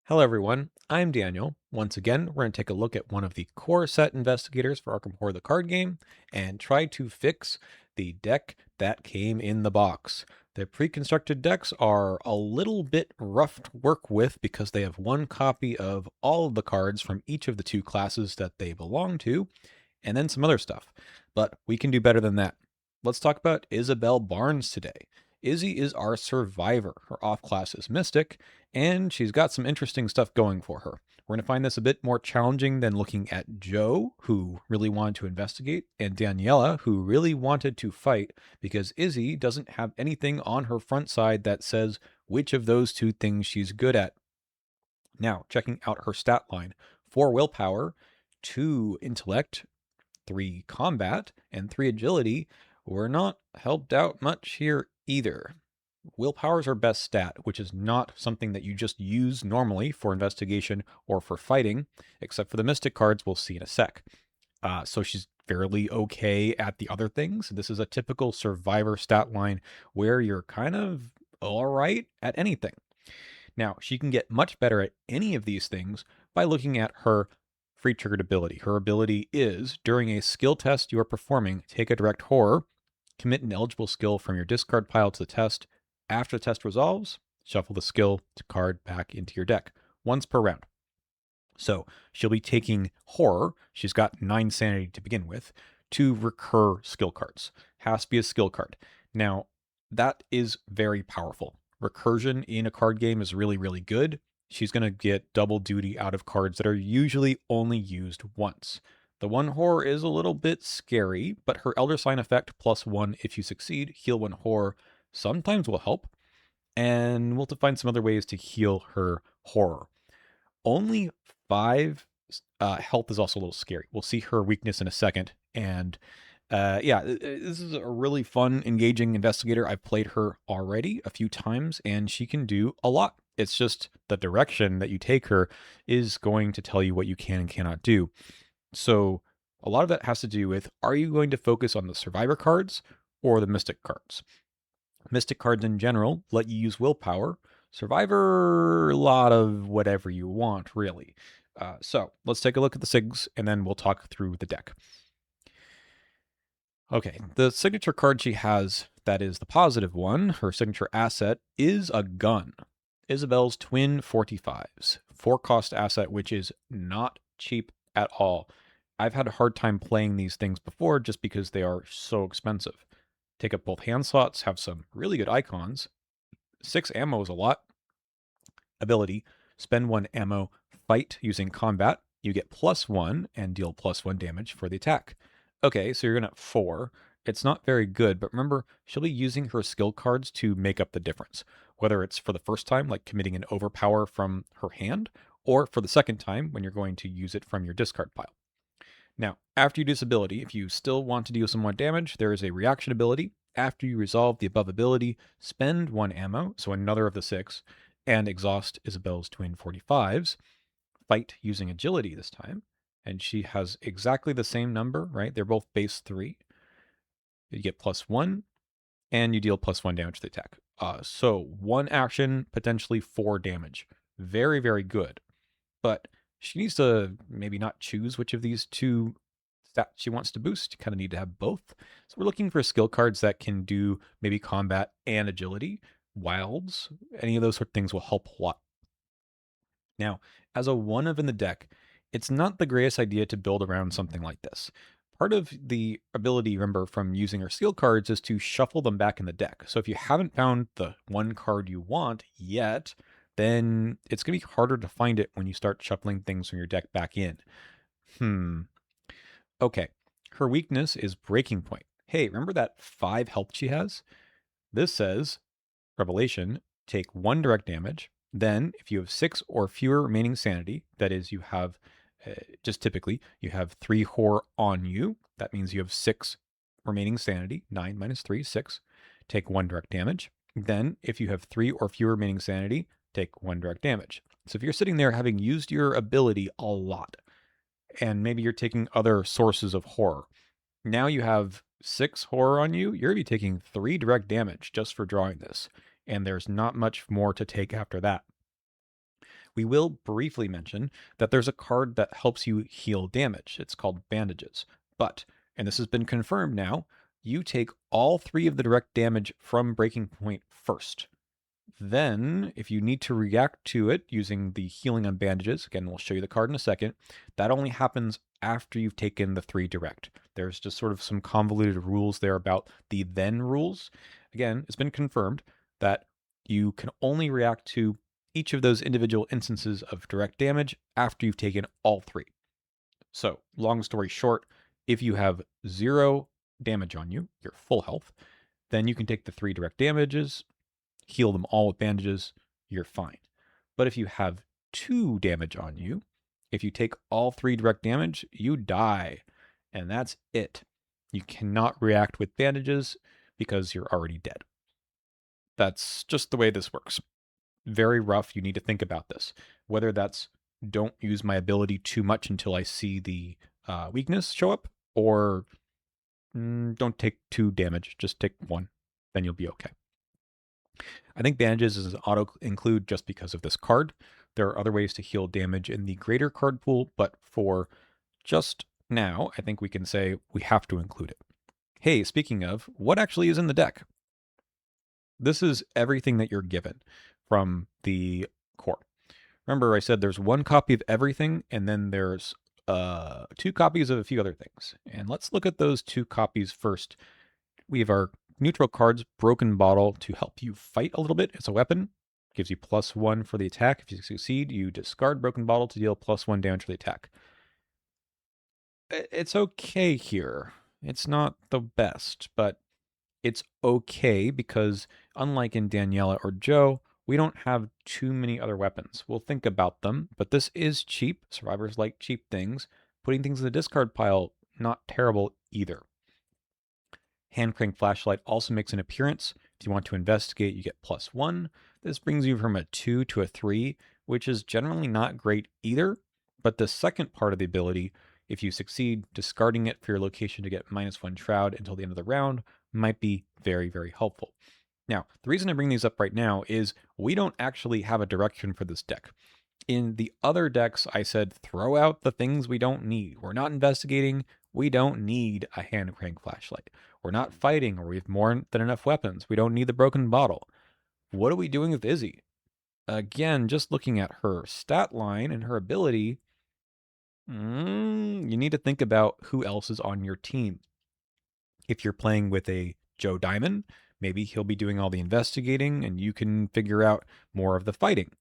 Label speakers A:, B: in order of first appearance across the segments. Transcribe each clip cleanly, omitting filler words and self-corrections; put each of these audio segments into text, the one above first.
A: Hello everyone, I'm Daniel. Once again, we're going to take a look at one of the core set investigators for Arkham Horror the card game and try to fix the deck that came in the box. The pre-constructed decks are a little bit rough to work with because they have one copy of all of the cards from each of the two classes that they belong to, and then some other stuff. But we can do better than that. Let's talk about Isabelle Barnes today. Izzie is our survivor. Her off class is Mystic, and she's got some interesting stuff going for her. We're going to find this a bit more challenging than looking at Joe, who really wanted to investigate, and Daniela, who really wanted to fight, because Izzie doesn't have anything on her front side that says which of those two things she's good at. Now, checking out her stat line: 4 willpower, 2 intellect, 3 combat, and 3 agility. We're not helped out much here either. Willpower is her best stat, which is not something that you just use normally for investigation or for fighting, except for the Mystic cards we'll see in a sec. So she's fairly okay at the other things. This is a typical survivor stat line where you're kind of all right at anything. Now, she can get much better at any of these things by looking at her free triggered ability. Her ability is, during a skill test you are performing, take a direct horror, commit an eligible skill from your discard pile to the test. After the test resolves, shuffle the skill to card back into your deck, once per round. So she'll be taking horror, she's got 9 sanity to begin with, to recur skill cards. Has to be a skill card. Now, that is very powerful. Recursion in a card game is really, really good. She's going to get double duty out of cards that are usually only used once. The one horror is a little bit scary, but her Elder Sign effect +1 if you succeed, heal 1 horror, sometimes will help. And we'll have to find some other ways to heal her horror. Only 5 health is also a little scary. We'll see her weakness in a second. And yeah, this is a really fun, engaging investigator. I've played her already a few times, and she can do a lot. It's just the direction that you take her is going to tell you what you can and cannot do. So a lot of that has to do with, are you going to focus on the survivor cards or the mystic cards? Mystic cards in general let you use willpower. Survivor, a lot of whatever you want, really. So let's take a look at the SIGs, and then we'll talk through the deck. Okay, the signature card she has, that is the positive one, her signature asset, is a gun. Isabelle's twin 45s. 4-cost asset, which is not cheap at all. I've had a hard time playing these things before just because they are so expensive. Take up both hand slots, have some really good icons. 6 ammo is a lot. Ability: spend 1 ammo, fight using combat. You get +1 and deal +1 damage for the attack. Okay, so you're gonna at 4. It's not very good, but remember, she'll be using her skill cards to make up the difference. Whether it's for the first time, like committing an overpower from her hand, or for the second time, when you're going to use it from your discard pile. Now, after you do this ability, if you still want to deal some more damage, there is a reaction ability. After you resolve the above ability, spend 1 ammo, so another of the 6, and exhaust Isabelle's twin 45s. Fight using agility this time, and she has exactly the same number, right? They're both base 3. You get +1, and you deal +1 damage to the attack. So 1 action, potentially 4 damage. Very, very good. But she needs to maybe not choose which of these two stats she wants to boost. You kind of need to have both. So we're looking for skill cards that can do maybe combat and agility. Wilds, any of those sort of things will help a lot. Now, as a one of in the deck, it's not the greatest idea to build around something like this. Part of the ability, remember, from using our skill cards is to shuffle them back in the deck. So if you haven't found the one card you want yet, then it's going to be harder to find it when you start shuffling things from your deck back in. Okay. Her weakness is Breaking Point. Hey, remember that 5 health she has? This says, Revelation, take 1 direct damage. Then, if you have 6 or fewer remaining sanity, that is, you have, just typically, you have 3 horror on you. That means you have 6 remaining sanity. 9 minus 3, 6. Take 1 direct damage. Then, if you have 3 or fewer remaining sanity, take 1 direct damage. So if you're sitting there having used your ability a lot, and maybe you're taking other sources of horror, now you have 6 horror on you, you're going to be taking 3 direct damage just for drawing this. And there's not much more to take after that. We will briefly mention that there's a card that helps you heal damage. It's called Bandages. But, and this has been confirmed now, you take all 3 of the direct damage from Breaking Point first. Then, if you need to react to it using the healing on Bandages, again, we'll show you the card in a second, that only happens after you've taken the 3 direct. There's just sort of some convoluted rules there about the then rules. Again, it's been confirmed that you can only react to each of those individual instances of direct damage after you've taken all 3. So, long story short, if you have 0 damage on you, your full health, then you can take the 3 direct damages, heal them all with bandages, you're fine. But if you have 2 damage on you, if you take all 3 direct damage, you die. And that's it. You cannot react with bandages because you're already dead. That's just the way this works. Very rough. You need to think about this. Whether that's don't use my ability too much until I see the weakness show up, or don't take 2 damage, just take 1. Then you'll be okay. I think Bandages is an auto include just because of this card. There are other ways to heal damage in the greater card pool, but for just now, I think we can say we have to include it. Hey, speaking of, what actually is in the deck? This is everything that you're given from the core. Remember, I said there's 1 copy of everything, and then there's 2 copies of a few other things. And let's look at those 2 copies first. We have our neutral cards, Broken Bottle, to help you fight a little bit. It's a weapon. Gives you +1 for the attack. If you succeed, you discard Broken Bottle to deal +1 damage for the attack. It's okay here. It's not the best, but it's okay because unlike in Daniela or Joe, we don't have too many other weapons. We'll think about them, but this is cheap. Survivors like cheap things. Putting things in the discard pile, not terrible either. Hand Crank Flashlight also makes an appearance. If you want to investigate, you get +1. This brings you from a 2 to a 3, which is generally not great either. But the second part of the ability, if you succeed, discarding it for your location to get -1 Shroud until the end of the round might be very, very helpful. Now, the reason I bring these up right now is we don't actually have a direction for this deck. In the other decks, I said throw out the things we don't need. We're not investigating. We don't need a Hand Crank Flashlight. We're not fighting, or we have more than enough weapons. We don't need the Broken Bottle. What are we doing with Izzie? Again, just looking at her stat line and her ability, you need to think about who else is on your team. If you're playing with a Joe Diamond, maybe he'll be doing all the investigating and you can figure out more of the fighting.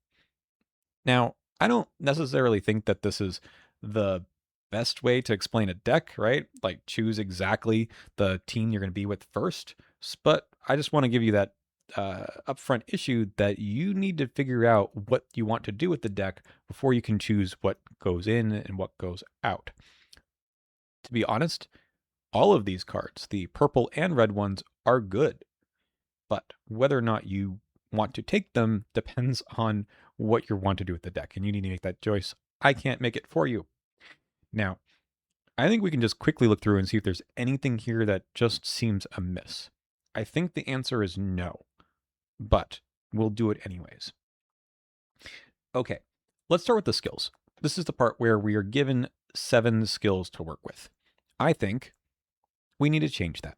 A: Now, I don't necessarily think that this is the best way to explain a deck, right? Like choose exactly the team you're going to be with first. But I just want to give you that upfront issue that you need to figure out what you want to do with the deck before you can choose what goes in and what goes out. To be honest, all of these cards, the purple and red ones, are good. But whether or not you want to take them depends on what you want to do with the deck, and you need to make that choice. I can't make it for you. Now, I think we can just quickly look through and see if there's anything here that just seems amiss. I think the answer is no, but we'll do it anyways. Okay, let's start with the skills. This is the part where we are given 7 skills to work with. I think we need to change that.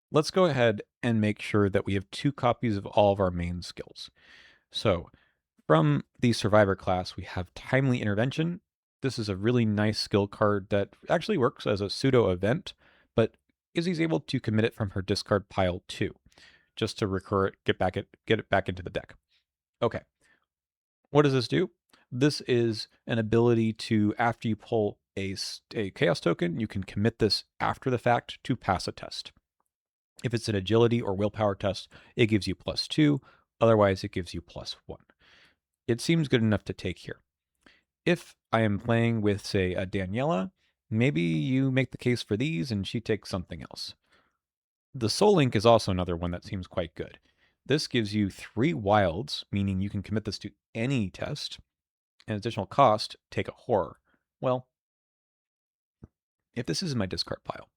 A: Let's go ahead and make sure that we have 2 copies of all of our main skills. So from the Survivor class, we have Timely Intervention. This is a really nice skill card that actually works as a pseudo event, but Izzie's able to commit it from her discard pile too, just to recur it, get it back into the deck. Okay, what does this do? This is an ability to, after you pull a chaos token, you can commit this after the fact to pass a test. If it's an agility or willpower test, it gives you +2. Otherwise, it gives you +1. It seems good enough to take here. If I am playing with, say, a Daniela, maybe you make the case for these and she takes something else. The Soul Link is also another one that seems quite good. This gives you 3 wilds, meaning you can commit this to any test. And additional cost, take a horror. Well, if this is my discard pile,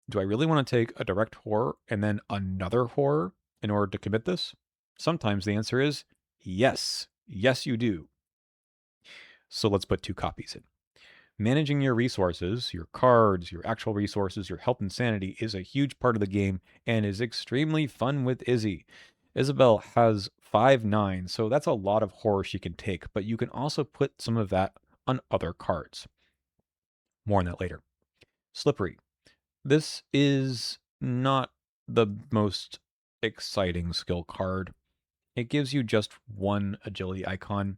A: do I really want to take a direct horror and then another horror in order to commit this? Sometimes the answer is yes. Yes, you do. So let's put 2 copies in. Managing your resources, your cards, your actual resources, your health and sanity is a huge part of the game and is extremely fun with Izzie. Isabelle has 5/9, so that's a lot of horror she can take, but you can also put some of that on other cards. More on that later. Slippery. This is not the most exciting skill card. It gives you just one agility icon,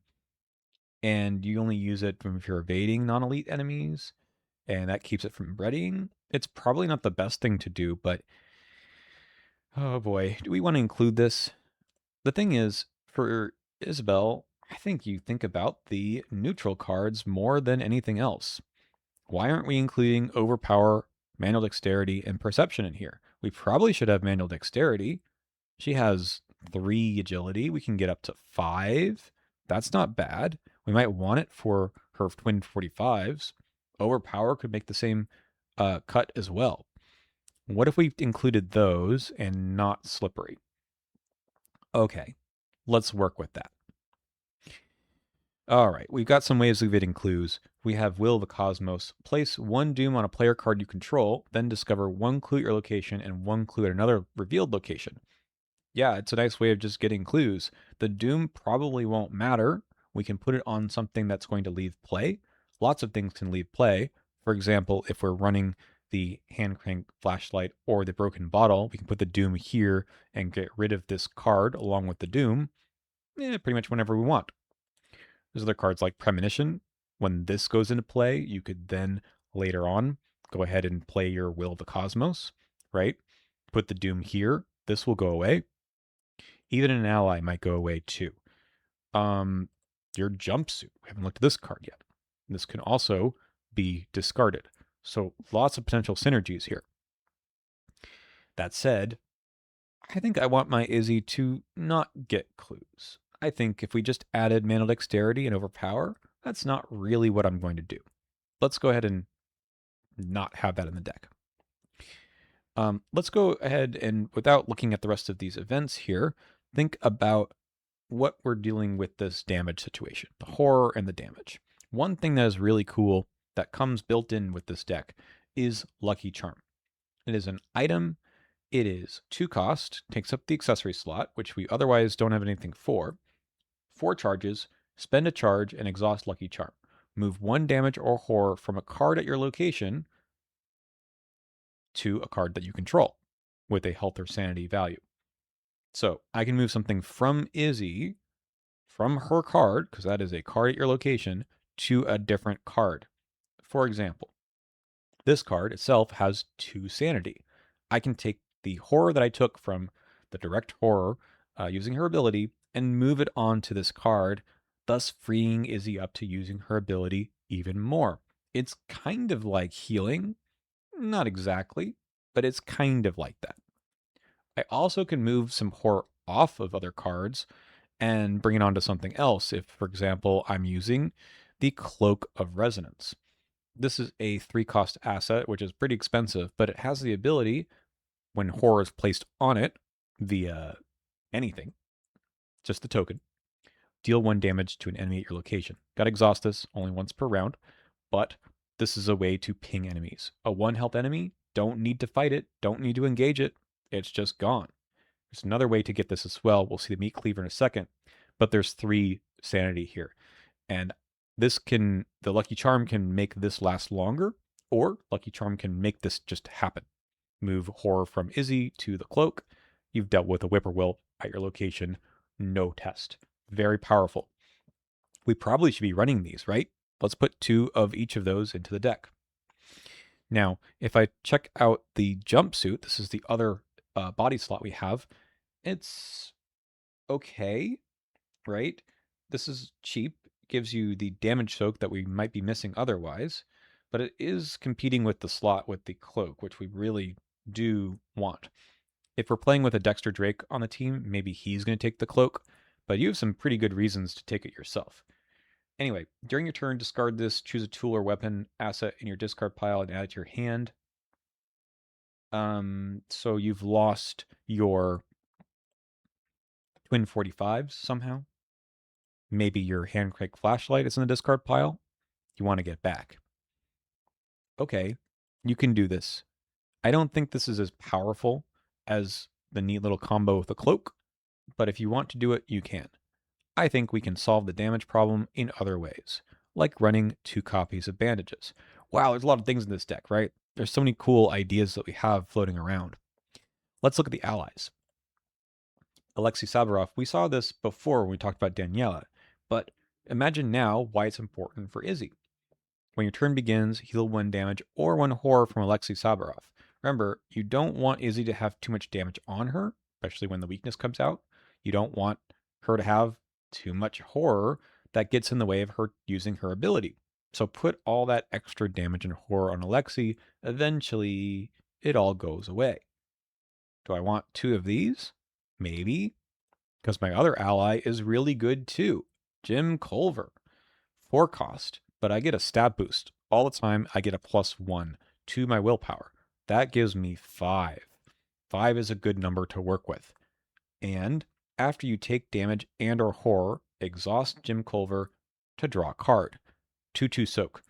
A: and you only use it if you're evading non-elite enemies, and that keeps it from readying. It's probably not the best thing to do, but oh boy, do we want to include this? The thing is, for Isabelle, I think you think about the neutral cards more than anything else. Why aren't we including overpower, manual dexterity, and perception in here? We probably should have manual dexterity. She has 3 agility. We can get up to 5. That's not bad. We might want it for her twin 45s. Overpower could make the same cut as well. What if we included those and not slippery? Okay, let's work with that. All right, we've got some ways of getting clues. We have Will of the Cosmos. Place 1 doom on a player card you control, then discover 1 clue at your location and 1 clue at another revealed location. Yeah, it's a nice way of just getting clues. The doom probably won't matter. We can put it on something that's going to leave play. Lots of things can leave play. For example, if we're running the hand crank flashlight or the broken bottle, we can put the doom here and get rid of this card along with the doom pretty much whenever we want. There's other cards like Premonition. When this goes into play, you could then later on go ahead and play your Will of the Cosmos, right? Put the doom here. This will go away. Even an ally might go away too. Your jumpsuit. We haven't looked at this card yet. This can also be discarded. So lots of potential synergies here. That said, I think I want my Izzie to not get clues. I think if we just added manual dexterity and overpower, that's not really what I'm going to do. Let's go ahead and not have that in the deck. Let's go ahead and, without looking at the rest of these events here, think about what we're dealing with this damage situation, the horror and the damage. One thing that is really cool that comes built in with this deck is Lucky Charm. It is an item. It is 2 cost, takes up the accessory slot, which we otherwise don't have anything for. 4 charges, spend a charge and exhaust Lucky Charm. Move 1 damage or horror from a card at your location to a card that you control with a health or sanity value. So I can move something from Izzie, from her card, because that is a card at your location, to a different card. For example, this card itself has 2 sanity. I can take the horror that I took from the direct horror using her ability and move it onto this card, thus freeing Izzie up to using her ability even more. It's kind of like healing. Not exactly, but it's kind of like that. I also can move some horror off of other cards and bring it onto something else. If, for example, I'm using the Cloak of Resonance. This is a 3 cost asset, which is pretty expensive, but it has the ability, when horror is placed on it via anything, just the token, deal 1 damage to an enemy at your location. Gotta exhaust this only once per round, but this is a way to ping enemies. A 1 health enemy, don't need to fight it, don't need to engage it, it's just gone. There's another way to get this as well. We'll see the meat cleaver in a second, but there's 3 sanity here. And the Lucky Charm can make this last longer, or Lucky Charm can make this just happen. Move horror from Izzie to the cloak. You've dealt with a whippoorwill at your location. No test. Very powerful. We probably should be running these, right? Let's put 2 of each of those into the deck. Now, if I check out the jumpsuit, this is the other body slot we have. It's okay, right? This is cheap, gives you the damage soak that we might be missing otherwise, but it is competing with the slot with the cloak, which we really do want. If we're playing with a Dexter Drake on the team, maybe he's going to take the cloak, but you have some pretty good reasons to take it yourself. Anyway, during your turn, discard this, choose a tool or weapon asset in your discard pile and add it to your hand. So you've lost your twin 45s somehow. Maybe your hand crank flashlight is in the discard pile. You want to get back. Okay, you can do this. I don't think this is as powerful as the neat little combo with the cloak, but if you want to do it, you can. I think we can solve the damage problem in other ways, like running 2 copies of bandages. Wow, there's a lot of things in this deck, right? There's so many cool ideas that we have floating around. Let's look at the allies. Alexei Saburov, we saw this before when we talked about Daniela, but imagine now why it's important for Izzie. When your turn begins, heal 1 damage or 1 horror from Alexei Saburov. Remember, you don't want Izzie to have too much damage on her, especially when the weakness comes out. You don't want her to have too much horror that gets in the way of her using her ability. So put all that extra damage and horror on Alexei, eventually it all goes away. Do I want 2 of these? Maybe, because my other ally is really good too. Jim Culver. 4 cost, but I get a stab boost. All the time, I get a +1 to my willpower. That gives me 5. 5 is a good number to work with. And after you take damage and or horror, exhaust Jim Culver to draw a card. 2/2 soak.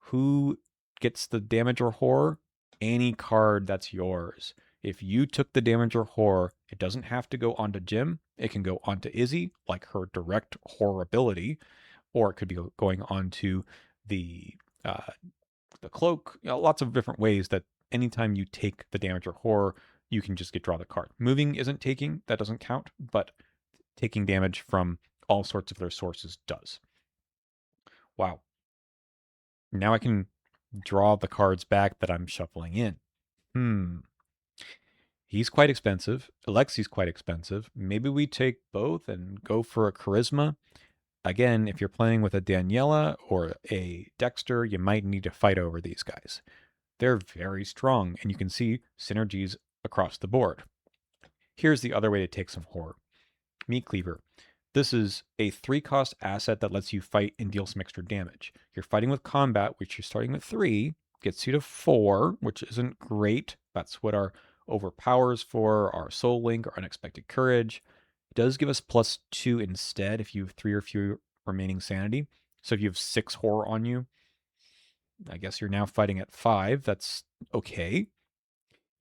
A: Who gets the damage or horror? Any card that's yours. If you took the damage or horror, it doesn't have to go onto Jim. It can go onto Izzie, like her direct horror ability, or it could be going on to the cloak. Lots of different ways that anytime you take the damage or horror, you can just draw the card. Moving isn't taking, that doesn't count, but taking damage from all sorts of their sources does. Wow. Now I can draw the cards back that I'm shuffling in. He's quite expensive. Alexei's quite expensive. Maybe we take both and go for a charisma. Again, if you're playing with a Daniela or a Dexter, you might need to fight over these guys. They're very strong, and you can see synergies across the board. Here's the other way to take some horror. Meat Cleaver. This is a 3-cost asset that lets you fight and deal some extra damage. You're fighting with combat, which you're starting with 3, gets you to 4, which isn't great. That's what our overpowers for, our soul link, our unexpected courage. It does give us +2 instead if you have 3 or fewer remaining sanity. So if you have 6 horror on you, I guess you're now fighting at 5. That's okay.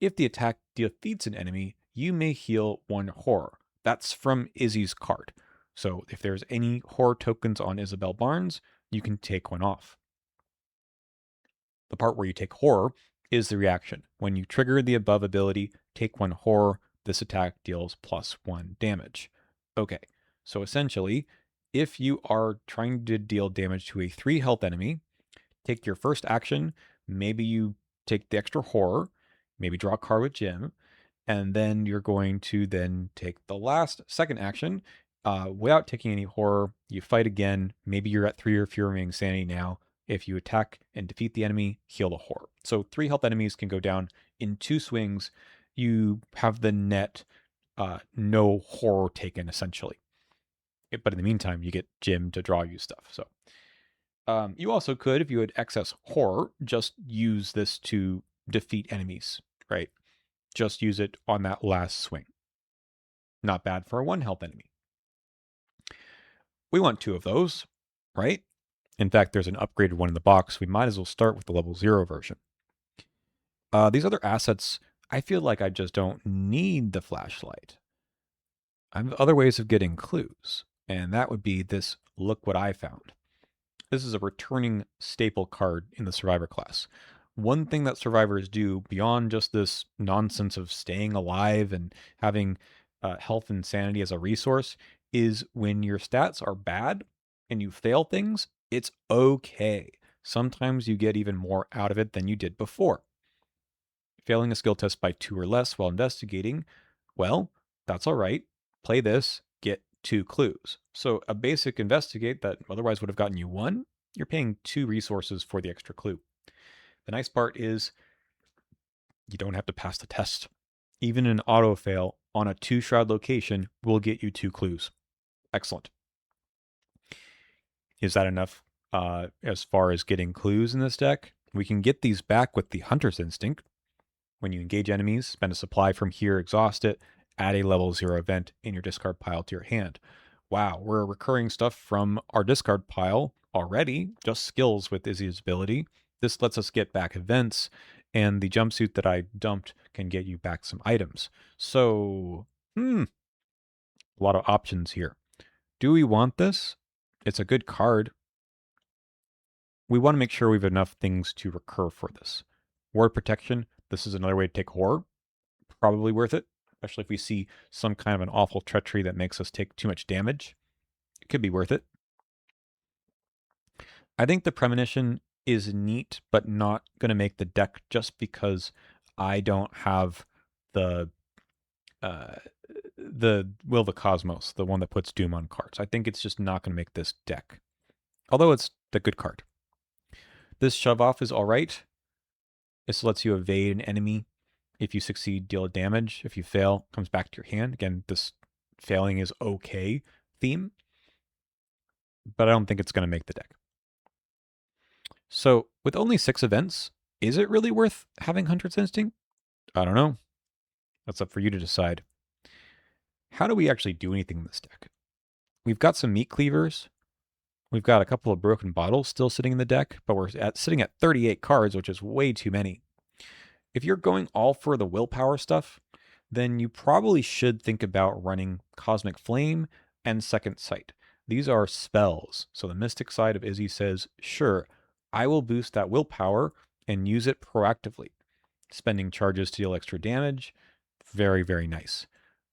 A: If the attack defeats an enemy, you may heal 1 horror. That's from Izzie's card. So if there's any horror tokens on Isabelle Barnes, you can take 1 off. The part where you take horror is the reaction. When you trigger the above ability, take 1 horror, this attack deals +1 damage. Okay, so essentially, if you are trying to deal damage to a 3 health enemy, take your first action, maybe you take the extra horror, maybe draw a card with Jim, and then you're going to then take the second action without taking any horror. You fight again. Maybe you're at 3 or fewer remaining sanity now. If you attack and defeat the enemy, heal the horror. So 3 health enemies can go down in 2 swings. You have the net no horror taken, essentially. But in the meantime, you get Jim to draw you stuff. So you also could, if you had excess horror, just use this to defeat enemies, right? Just use it on that last swing. Not bad for a 1 health enemy. We want 2 of those, right? In fact, there's an upgraded one in the box. We might as well start with the level 0 version. These other assets, I feel like I just don't need the flashlight. I have other ways of getting clues, and that would be this Look What I Found. This is a returning staple card in the Survivor class. One thing that survivors do beyond just this nonsense of staying alive and having health and sanity as a resource is when your stats are bad and you fail things, it's okay. Sometimes you get even more out of it than you did before. Failing a skill test by 2 or less while investigating, well, that's all right. Play this, get 2 clues. So a basic investigate that otherwise would have gotten you 1, you're paying 2 resources for the extra clue. The nice part is you don't have to pass the test. Even an auto fail on a 2 shroud location will get you 2 clues. Excellent. Is that enough as far as getting clues in this deck? We can get these back with the Hunter's Instinct. When you engage enemies, spend a supply from here, exhaust it, add a level 0 event in your discard pile to your hand. Wow, we're recurring stuff from our discard pile already, just skills with Izzie's ability. This lets us get back events, and the jumpsuit that I dumped can get you back some items. So, a lot of options here. Do we want this? It's a good card. We want to make sure we have enough things to recur for this. Ward protection, this is another way to take horror. Probably worth it, especially if we see some kind of an awful treachery that makes us take too much damage. It could be worth it. I think the premonition is neat, but not going to make the deck just because I don't have the uh, the Will of the Cosmos, the one that puts Doom on cards. I think it's just not going to make this deck. Although it's the good card. This shove off is all right. This lets you evade an enemy. If you succeed, deal damage. If you fail, comes back to your hand. Again, this failing is okay theme, but I don't think it's going to make the deck. So with only 6 events, is it really worth having Hunter's Instinct? I don't know. That's up for you to decide. How do we actually do anything in this deck? We've got some meat cleavers. We've got a couple of broken bottles still sitting in the deck, but we're sitting at 38 cards, which is way too many. If you're going all for the willpower stuff, then you probably should think about running Cosmic Flame and Second Sight. These are spells. So the Mystic side of Izzie says, sure, I will boost that willpower and use it proactively. Spending charges to deal extra damage, very, very nice.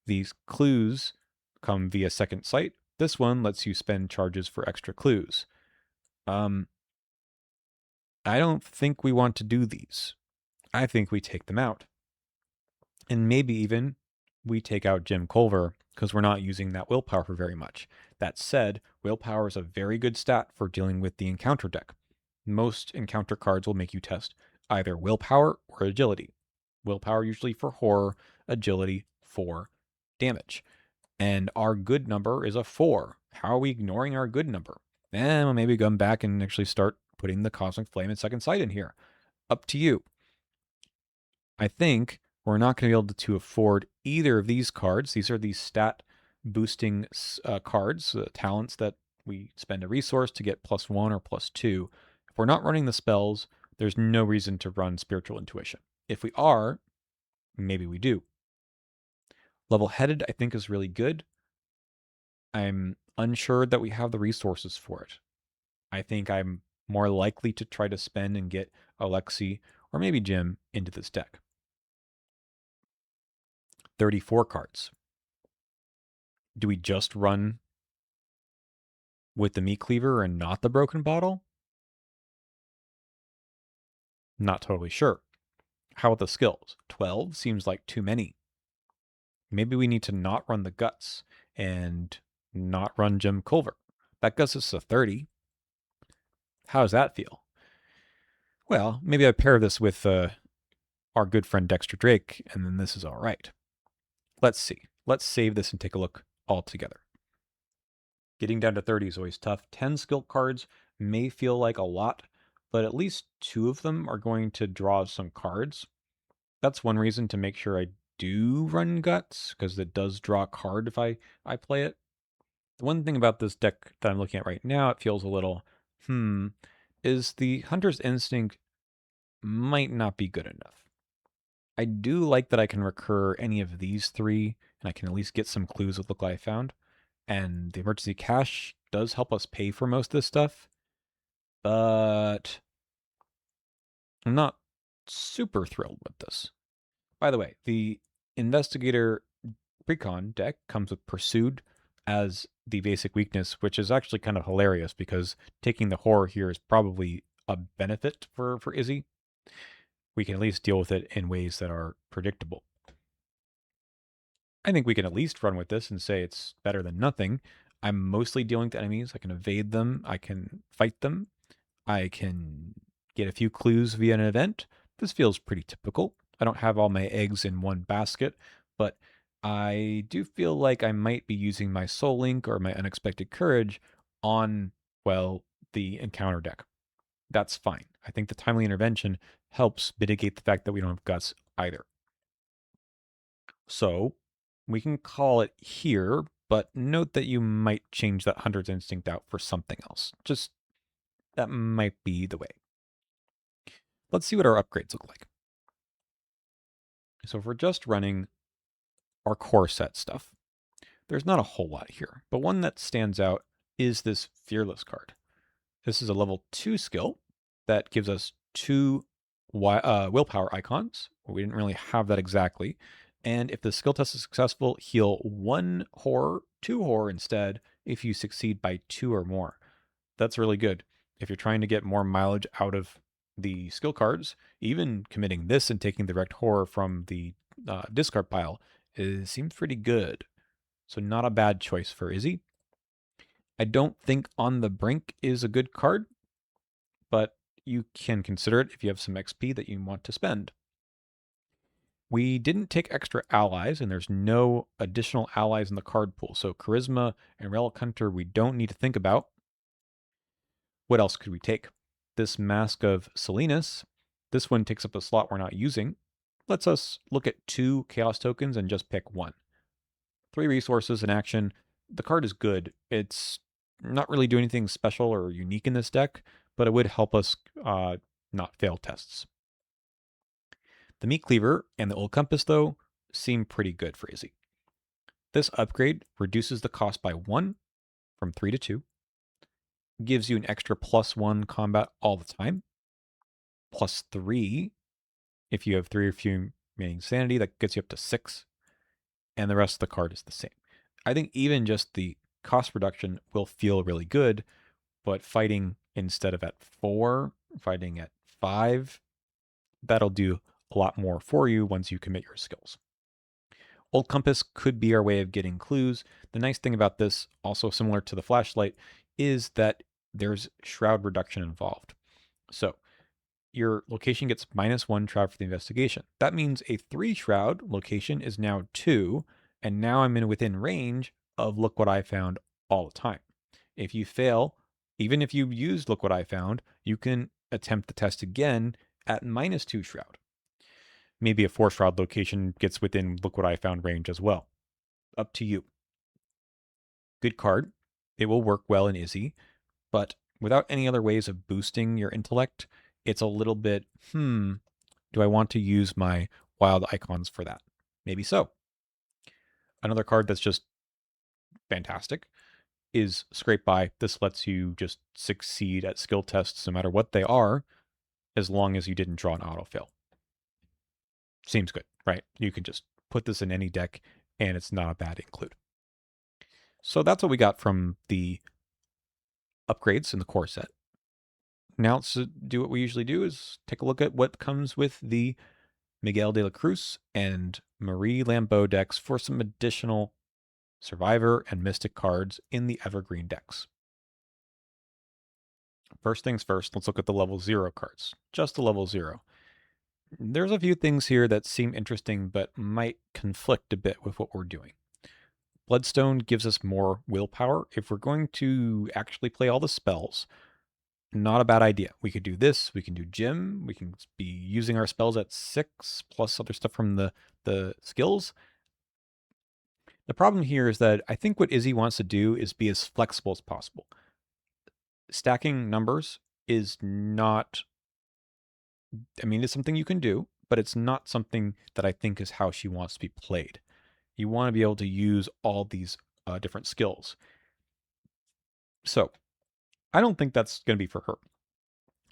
A: These clues come via Second Sight. This one lets you spend charges for extra clues. I don't think we want to do these. I think we take them out. And maybe even we take out Jim Culver because we're not using that willpower for very much. That said, willpower is a very good stat for dealing with the encounter deck. Most encounter cards will make you test either willpower or agility. Willpower usually for horror, agility for damage. And our good number is a 4. How are we ignoring our good number? Well, maybe come back and actually start putting the Cosmic Flame and Second Sight in here. Up to you. I think we're not going to be able to afford either of these cards. These are the stat boosting cards, talents that we spend a resource to get +1 or +2. If we're not running the spells, there's no reason to run Spiritual Intuition. If we are, maybe we do. Level-headed, I think, is really good. I'm unsure that we have the resources for it. I think I'm more likely to try to spend and get Alexi or maybe Jim into this deck. 34 cards. Do we just run with the meat cleaver and not the broken bottle? Not totally sure. How about the skills? 12 seems like too many. Maybe we need to not run the guts and not run Jim Culver. That gets us to 30. How does that feel? Well, maybe I pair this with our good friend Dexter Drake, and then this is all right. Let's see. Let's save this and take a look all together. Getting down to 30 is always tough. 10 skill cards may feel like a lot, but at least 2 of them are going to draw some cards. That's one reason to make sure I do run Guts, because it does draw a card if I play it. The one thing about this deck that I'm looking at right now, it feels a little, is the Hunter's Instinct might not be good enough. I do like that I can recur any of these 3, and I can at least get some clues of look I found. And the emergency cash does help us pay for most of this stuff, but I'm not super thrilled with this. By the way, the investigator precon deck comes with Pursued as the basic weakness, which is actually kind of hilarious because taking the horror here is probably a benefit for Izzie. We can at least deal with it in ways that are predictable. I think we can at least run with this and say it's better than nothing. I'm mostly dealing with enemies. I can evade them. I can fight them. I can get a few clues via an event. This feels pretty typical. I don't have all my eggs in one basket, but I do feel like I might be using my Soul Link or my Unexpected Courage on, well, the encounter deck. That's fine. I think the Timely Intervention helps mitigate the fact that we don't have Guts either. So we can call it here, but note that you might change that Hunter's Instinct out for something else. Just that might be the way. Let's see what our upgrades look like. So if we're just running our core set stuff, there's not a whole lot here, but one that stands out is this Fearless card. This is a level 2 skill that gives us 2 willpower icons. We didn't really have that exactly. And if the skill test is successful, heal 1 horror, 2 horror instead if you succeed by 2 or more. That's really good. If you're trying to get more mileage out of the skill cards, even committing this and taking the direct horror from the discard pile seems pretty good. So not a bad choice for Izzie. I don't think On the Brink is a good card, but you can consider it if you have some XP that you want to spend. We didn't take extra allies, and there's no additional allies in the card pool. So Charisma and Relic Hunter we don't need to think about. What else could we take? This Mask of Salinas. This one takes up the slot we're not using. Lets us look at 2 Chaos tokens and just pick 1. 3 resources in action. The card is good. It's not really doing anything special or unique in this deck, but it would help us not fail tests. The Meat Cleaver and the Old Compass, though, seem pretty good for Izzie. This upgrade reduces the cost by 1 from 3 to 2, gives you an extra +1 combat all the time, +3 if you have 3 or fewer remaining sanity, that gets you up to 6, and the rest of the card is the same. I think even just the cost reduction will feel really good, but fighting instead of at 4, fighting at 5, that'll do a lot more for you once you commit your skills. Old Compass could be our way of getting clues. The nice thing about this, also similar to the flashlight, is that there's shroud reduction involved. So your location gets -1 shroud for the investigation. That means a 3 shroud location is now 2, and now I'm within range of look what I found all the time. If you fail, even if you use look what I found, you can attempt the test again at -2 shroud. Maybe a 4 shroud location gets within look what I found range as well. Up to you. Good card. It will work well in Izzie, but without any other ways of boosting your intellect, it's a little bit, do I want to use my wild icons for that? Maybe so. Another card that's just fantastic is Scrape By. This lets you just succeed at skill tests no matter what they are, as long as you didn't draw an autofill. Seems good, right? You can just put this in any deck, and it's not a bad include. So that's what we got from the upgrades in the core set. Now let's do what we usually do, is take a look at what comes with the Miguel de la Cruz and Marie Lambeau decks for some additional Survivor and Mystic cards in the Evergreen decks. First things first, let's look at the level 0 cards. Just the level 0. There's a few things here that seem interesting but might conflict a bit with what we're doing. Bloodstone gives us more willpower. If we're going to actually play all the spells, not a bad idea. We could do this, we can do gym, we can be using our spells at 6 plus other stuff from the skills. The problem here is that I think what Izzie wants to do is be as flexible as possible. Stacking numbers is not, it's something you can do, but it's not something that I think is how she wants to be played. You want to be able to use all these different skills. So I don't think that's going to be for her.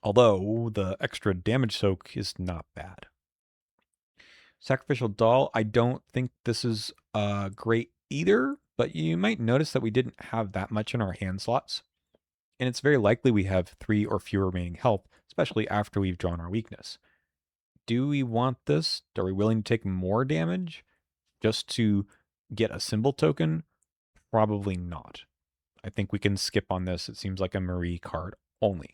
A: Although the extra damage soak is not bad. Sacrificial Doll, I don't think this is great either, but you might notice that we didn't have that much in our hand slots. And it's very likely we have 3 or fewer remaining health, especially after we've drawn our weakness. Do we want this? Are we willing to take more damage just to get a symbol token? Probably not. I think we can skip on this. It seems like a Marie card only.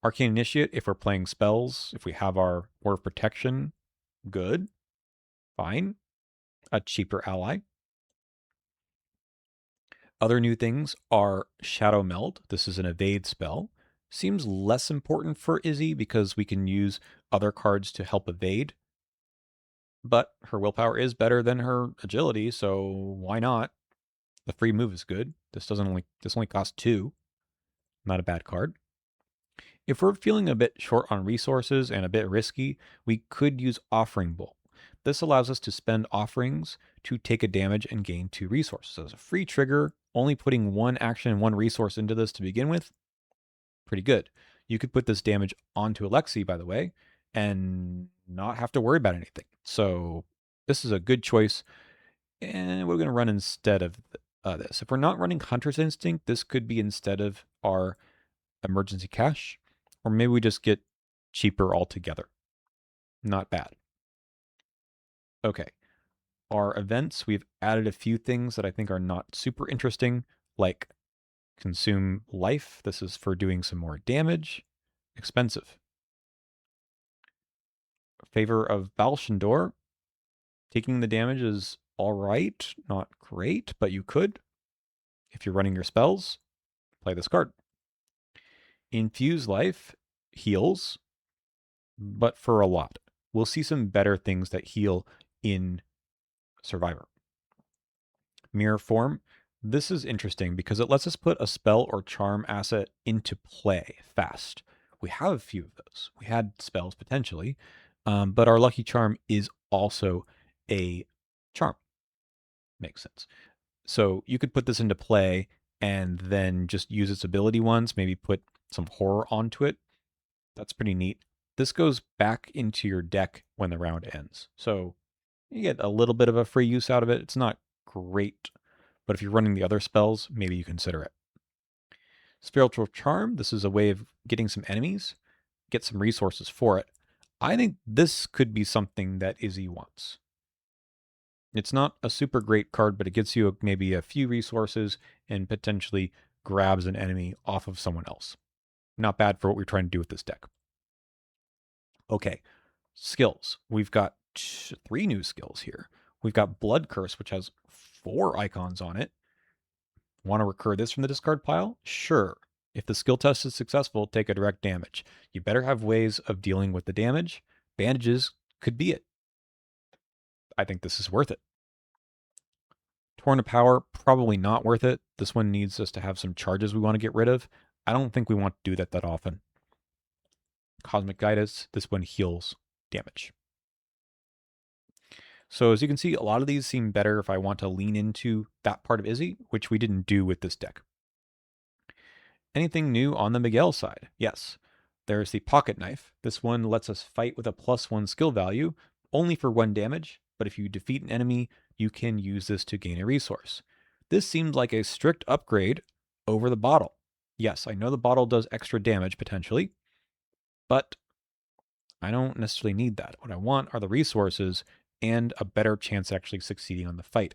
A: Arcane Initiate, if we're playing spells, if we have our Word of Protection, good, fine. A cheaper ally. Other new things are Shadow Meld. This is an evade spell. Seems less important for Izzie because we can use other cards to help evade. but her willpower is better than her agility, so why not? The free move is good. This only costs 2. Not a bad card. If we're feeling a bit short on resources and a bit risky, we could use Offering Bolt. This allows us to spend offerings to take a damage and gain 2 resources. As a free trigger, only putting 1 action and 1 resource into this to begin with, pretty good. You could put this damage onto Alexi, by the way, and not have to worry about anything. So this is a good choice, and we're going to run instead of this. If we're not running Hunter's Instinct, this could be instead of our emergency cash, or maybe we just get cheaper altogether. Not bad. Okay. Our events, we've added a few things that I think are not super interesting, like consume life. This is for doing some more damage. Expensive. Favor of Balshandor. Taking the damage is all right, not great, but you could. If you're running your spells, play this card. Infuse life heals, but for a lot. We'll see some better things that heal in Survivor. Mirror form. This is interesting because it lets us put a spell or charm asset into play fast. We have a few of those. We had spells potentially, but our lucky charm is also a charm. Makes sense. So you could put this into play and then just use its ability once, maybe put some horror onto it. That's pretty neat. This goes back into your deck when the round ends. So you get a little bit of a free use out of it. It's not great, but if you're running the other spells, maybe you consider it. Spiritual Charm, this is a way of getting some enemies, get some resources for it. I think this could be something that Izzie wants. It's not a super great card, but it gets you maybe a few resources and potentially grabs an enemy off of someone else. Not bad for what we're trying to do with this deck. Okay, skills. We've got 3 new skills here. We've got Blood Curse, which has 4 icons on it. Want to recur this from the discard pile? Sure. If the skill test is successful, take a direct damage. You better have ways of dealing with the damage. Bandages could be it. I think this is worth it. Torn to Power, probably not worth it. This one needs us to have some charges we want to get rid of. I don't think we want to do that often. Cosmic Guidance, this one heals damage. So as you can see, a lot of these seem better if I want to lean into that part of Izzie, which we didn't do with this deck. Anything new on the Miguel side? Yes. There's the Pocket Knife. This one lets us fight with a +1 skill value, only for 1 damage, but if you defeat an enemy, you can use this to gain a resource. This seemed like a strict upgrade over the bottle. Yes, I know the bottle does extra damage potentially, but I don't necessarily need that. What I want are the resources and a better chance actually succeeding on the fight.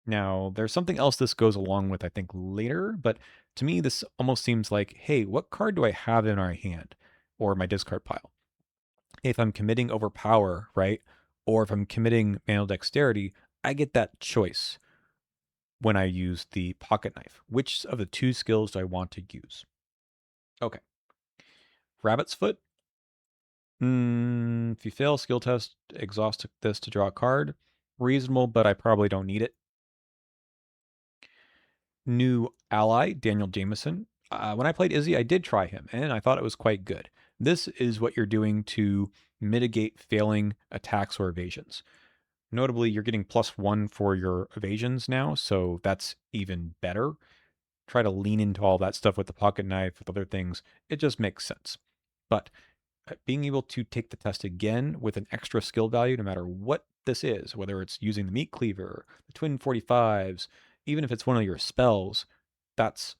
A: Now, there's something else this goes along with, I think, later, but to me, this almost seems like, hey, what card do I have in our hand or my discard pile? If I'm committing Overpower, right, or if I'm committing Manual Dexterity, I get that choice when I use the Pocket Knife. Which of the 2 skills do I want to use? Okay. Rabbit's Foot. If you fail skill test, exhaust this to draw a card. Reasonable, but I probably don't need it. New ally, Daniel Jameson. When I played Izzie, I did try him, and I thought it was quite good. This is what you're doing to mitigate failing attacks or evasions. Notably, you're getting +1 for your evasions now, so that's even better. Try to lean into all that stuff with the pocket knife, with other things. It just makes sense. But being able to take the test again with an extra skill value, no matter what this is, whether it's using the Meat Cleaver, the Twin 45s, even if it's one of your spells, that's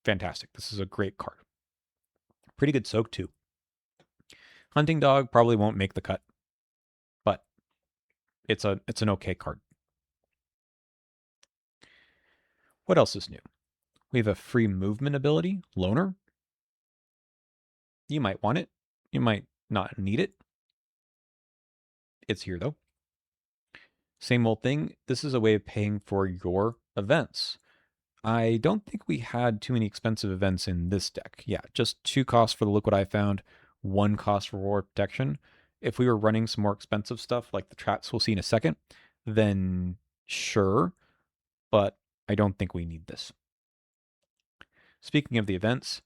A: fantastic. This is a great card. Pretty good soak too. Hunting Dog probably won't make the cut, but it's an okay card. What else is new? We have a free movement ability, Loner. You might want it. You might not need it. It's here though. Same old thing. This is a way of paying for your events. I don't think we had too many expensive events in this deck. Yeah, just 2 costs for the Look What I Found, 1 cost for Reward Protection. If we were running some more expensive stuff like the traps we'll see in a second, then sure, but I don't think we need this. Speaking of the events,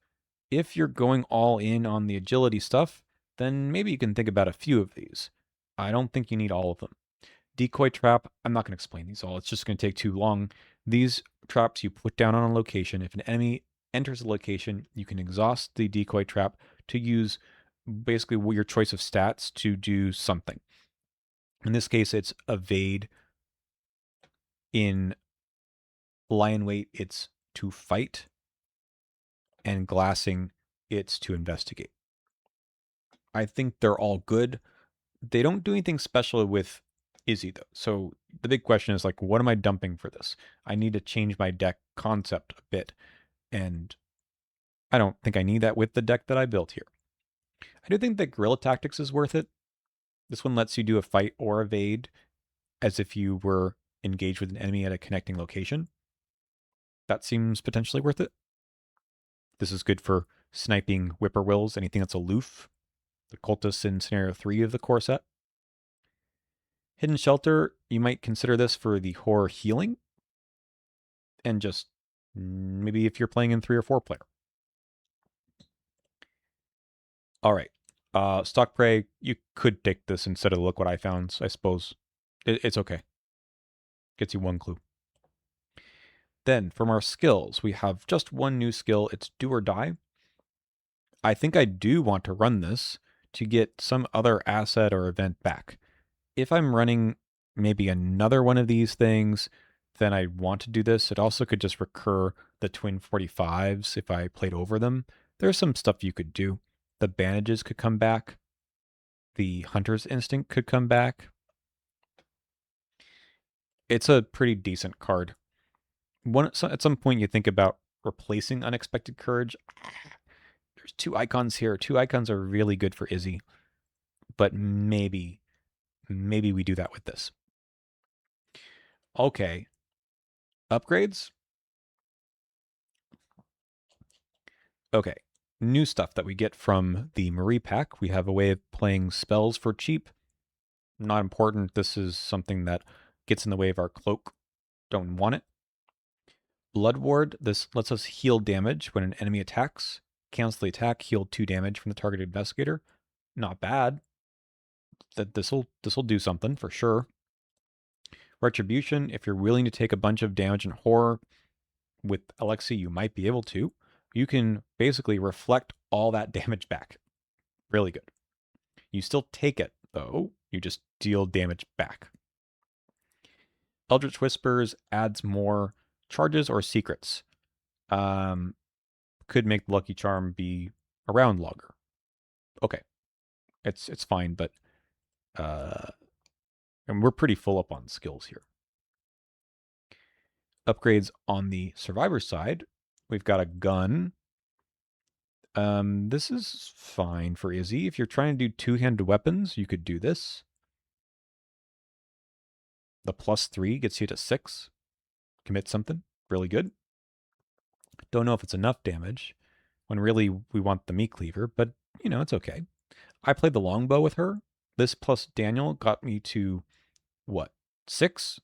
A: if you're going all in on the agility stuff, then maybe you can think about a few of these. I don't think you need all of them. Decoy trap, I'm not going to explain these all. It's just going to take too long. These traps you put down on a location. If an enemy enters a location, you can exhaust the decoy trap to use basically your choice of stats to do something. In this case, it's evade. In lion weight, it's to fight. And glassing, it's to investigate. I think they're all good. They don't do anything special with Izzie, though. So the big question is like, what am I dumping for this? I need to change my deck concept a bit. And I don't think I need that with the deck that I built here. I do think that Guerrilla Tactics is worth it. This one lets you do a fight or evade as if you were engaged with an enemy at a connecting location. That seems potentially worth it. This is good for sniping whippoorwills, anything that's aloof. The cultists in scenario 3 of the core set. Hidden Shelter, you might consider this for the horror healing. And just maybe if you're playing in 3 or 4 player. All right. Stock Prey, you could take this instead of Look What I Found, I suppose. It's okay. Gets you 1 clue. Then, from our skills, we have just 1 new skill. It's Do or Die. I think I do want to run this to get some other asset or event back. If I'm running maybe another one of these things, then I want to do this. It also could just recur the twin 45s if I played over them. There's some stuff you could do. The bandages could come back. The hunter's instinct could come back. It's a pretty decent card. At some point you think about replacing Unexpected Courage. There's 2 icons here. 2 icons are really good for Izzie. But maybe we do that with this. Okay. Upgrades? Okay. New stuff that we get from the Marie pack. We have a way of playing spells for cheap. Not important. This is something that gets in the way of our cloak. Don't want it. Blood Ward. This lets us heal damage when an enemy attacks. Cancel the attack. Heal 2 damage from the targeted investigator. Not bad. This'll do something for sure. Retribution. If you're willing to take a bunch of damage in horror, with Alexei, you might be able to. You can basically reflect all that damage back. Really good. You still take it, though. You just deal damage back. Eldritch Whispers adds more charges or secrets. Could make the Lucky Charm be around longer. Okay. It's fine, but and we're pretty full up on skills here. Upgrades on the survivor side. We've got a gun. This is fine for Izzie. If you're trying to do 2-handed weapons, you could do this. The +3 gets you to 6. Commit something. Really good. Don't know if it's enough damage when really we want the meat cleaver, but it's okay. I played the longbow with her. This plus Daniel got me to, what, 6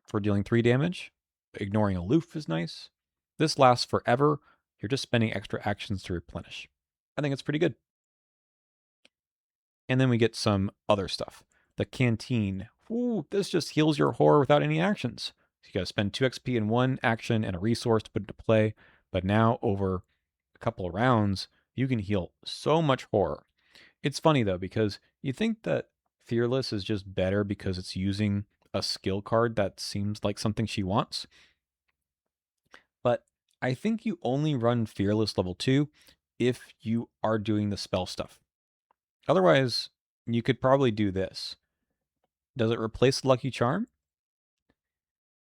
A: for dealing 3 damage. Ignoring aloof is nice. This lasts forever. You're just spending extra actions to replenish. I think it's pretty good. And then we get some other stuff. The canteen. Ooh, this just heals your horror without any actions. So you got to spend 2 XP in 1 action and a resource to put into play. But now over a couple of rounds, you can heal so much horror. It's funny though, because you think that Fearless is just better because it's using a skill card that seems like something she wants. But I think you only run Fearless level 2 if you are doing the spell stuff. Otherwise, you could probably do this. Does it replace Lucky Charm?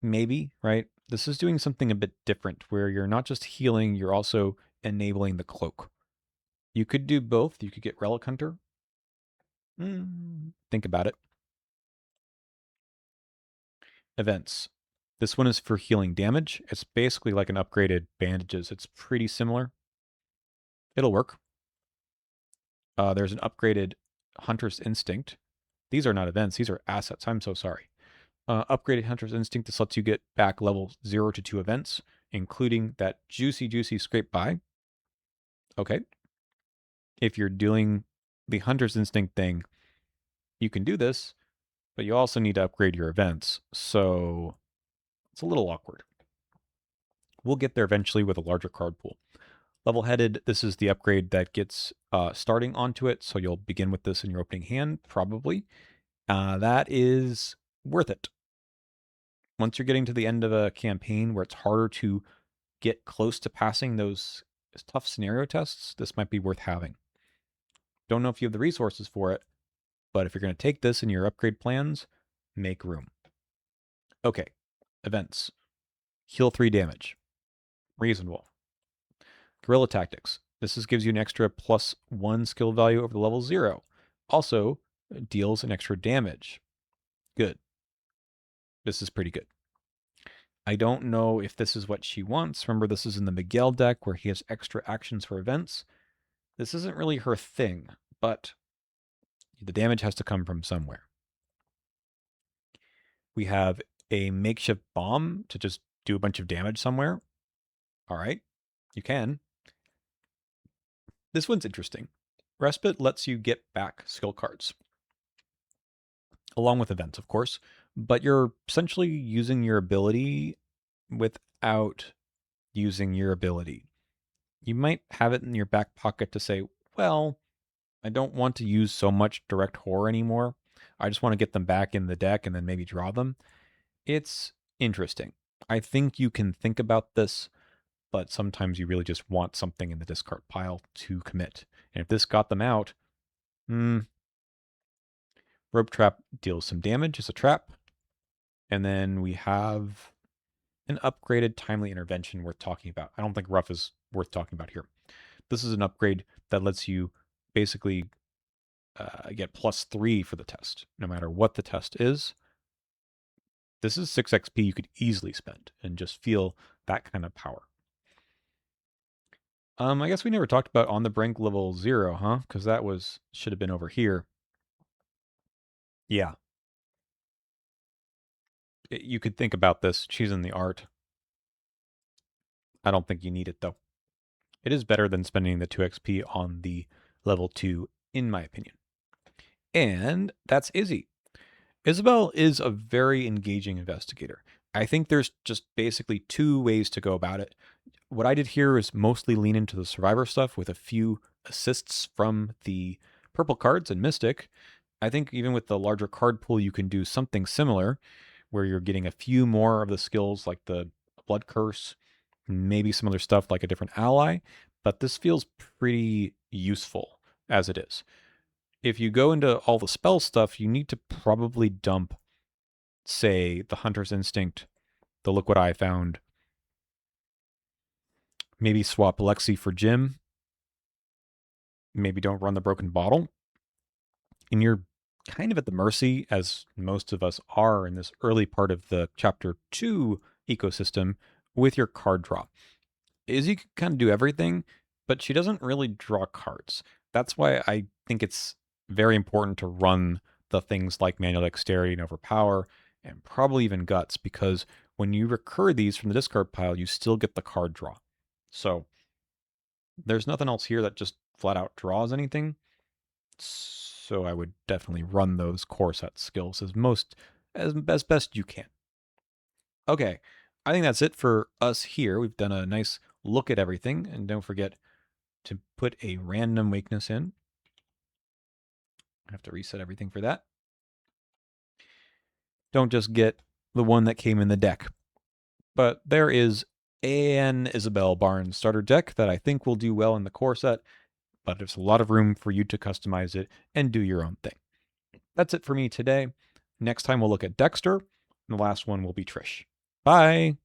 A: Maybe, right? This is doing something a bit different, where you're not just healing, you're also enabling the cloak. You could do both. You could get Relic Hunter. Think about it. Events. This one is for healing damage. It's basically like an upgraded bandages. It's pretty similar. It'll work. There's an upgraded Hunter's Instinct. These are not events, these are assets. I'm so sorry. Upgraded Hunter's Instinct. This lets you get back level 0 to 2 events, including that juicy scrape by. Okay. If you're doing the Hunter's Instinct thing, you can do this, but you also need to upgrade your events. So it's a little awkward. We'll get there eventually with a larger card pool. Level-headed, this is the upgrade that gets starting onto it. So you'll begin with this in your opening hand, probably. That is worth it. Once you're getting to the end of a campaign where it's harder to get close to passing those tough scenario tests, this might be worth having. Don't know if you have the resources for it, but if you're going to take this in your upgrade plans, make room. Okay, events. Heal 3 damage. Reasonable. Guerrilla Tactics. This gives you an extra +1 skill value over the level 0. Also, deals an extra damage. Good. This is pretty good. I don't know if this is what she wants. Remember, this is in the Miguel deck where he has extra actions for events. This isn't really her thing, but the damage has to come from somewhere. We have a makeshift bomb to just do a bunch of damage somewhere. All right, you can. This one's interesting. Respite lets you get back skill cards, along with events, of course, but you're essentially using your ability without using your ability. You might have it in your back pocket to say, well, I don't want to use so much direct horror anymore. I just want to get them back in the deck and then maybe draw them. It's interesting. I think you can think about this, but sometimes you really just want something in the discard pile to commit. And if this got them out, Rope Trap deals some damage as a trap. And then we have an upgraded Timely Intervention worth talking about. I don't think Rough is worth talking about here. This is an upgrade that lets you basically get +3 for the test, no matter what the test is. This is 6 XP you could easily spend and just feel that kind of power. I guess we never talked about On the Brink level 0, huh? Because that should have been over here. Yeah. You could think about this. She's in the art. I don't think you need it, though. It is better than spending the 2 XP on the level 2, in my opinion. And that's Izzie. Isabelle is a very engaging investigator. I think there's just basically 2 ways to go about it. What I did here is mostly lean into the survivor stuff with a few assists from the purple cards and Mystic. I think even with the larger card pool, you can do something similar where you're getting a few more of the skills like the Blood Curse, maybe some other stuff like a different ally, but this feels pretty useful as it is. If you go into all the spell stuff, you need to probably dump, say, the Hunter's Instinct, the Look What I Found, maybe swap Lexi for Jim, maybe don't run the Broken Bottle, and you're kind of at the mercy, as most of us are in this early part of the Chapter 2 ecosystem, with your card draw. Izzie can kind of do everything, but she doesn't really draw cards. That's why I think it's very important to run the things like Manual Dexterity and Overpower, and probably even Guts, because when you recur these from the discard pile, you still get the card draw. So there's nothing else here that just flat out draws anything. So I would definitely run those core set skills as best you can. Okay, I think that's it for us here. We've done a nice look at everything, and don't forget to put a random weakness in. I have to reset everything for that. Don't just get the one that came in the deck. But there is an Isabelle Barnes starter deck that I think will do well in the core set, but there's a lot of room for you to customize it and do your own thing. That's it for me today. Next time we'll look at Dexter, and the last one will be Trish. Bye!